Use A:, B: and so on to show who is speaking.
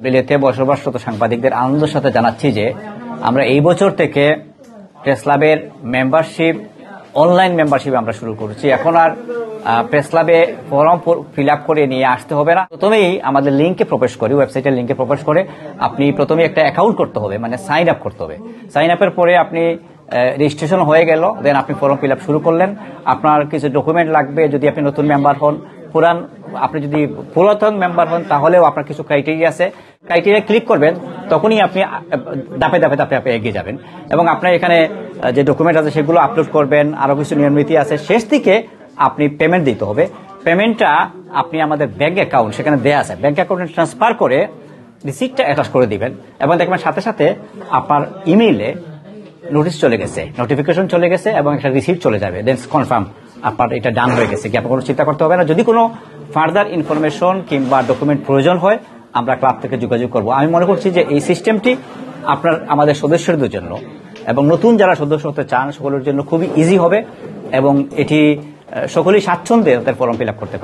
A: বিলেতে বসবাসরত সাংবাদিকদের আনন্দের সাথে জানাচ্ছি যে আমরা এই বছর থেকে প্রেস ক্লাবের মেম্বারশিপ অনলাইন মেম্বারশিপ আমরা শুরু করছি। এখন আর প্রেস ক্লাবে ফর্ম ফিল আপ করে নিয়ে আসতে হবে না। প্রথমেই আমাদের লিঙ্কে প্রবেশ করি, ওয়েবসাইটের লিঙ্কে প্রবেশ করে আপনি প্রথমে একটা অ্যাকাউন্ট করতে হবে, মানে সাইন আপ করতে হবে। সাইন আপের পরে আপনি রেজিস্ট্রেশন হয়ে গেল, দেন আপনি ফর্ম ফিল আপ শুরু করলেন। আপনার কিছু ডকুমেন্ট লাগবে, যদি আপনি নতুন মেম্বার হন, আপনি যদি পুরাতন মেম্বার হন তাহলেও আপনার কিছু ক্রাইটেরিয়া আছে, ক্রাইটেরিয়া ক্লিক করবেন, তখনই আপনি ধাপে ধাপে ধাপে ধাপে এগিয়ে যাবেন। এবং আপনার এখানে যে ডকুমেন্ট আছে সেগুলো আপলোড করবেন, আরো কিছু নিয়মনীতি আছে। শেষ দিকে আপনি পেমেন্ট দিতে হবে। পেমেন্টটা আপনি আমাদের ব্যাংক অ্যাকাউন্ট সেখানে দেয়া আছে, ব্যাংক অ্যাকাউন্টে ট্রান্সফার করে রিসিপ্টটা অ্যাটাচ করে দিবেন এবং দেখবেন সাথে সাথে আপনার ইমেইলে নোটিশ চলে গেছে, নোটিফিকেশন চলে গেছে এবং একটা রিসিপ্ট চলে যাবে। দেন কনফার্ম আপনার এটা ডান হয়ে গেছে, কি আপনার কোনো চিন্তা করতে হবে না। যদি কোনো ফার্দার ইনফরমেশন কিংবা ডকুমেন্ট প্রয়োজন হয় আমরা ক্লাব থেকে যোগাযোগ করব। আমি মনে করছি যে এই সিস্টেমটি আমাদের সদস্যদের জন্য এবং নতুন যারা সদস্য হতে চান সকলের জন্য খুবই ইজি হবে এবং এটি সকলেই স্বাচ্ছন্দ্যে তাদের ফর্ম ফিল আপ করতে পারে।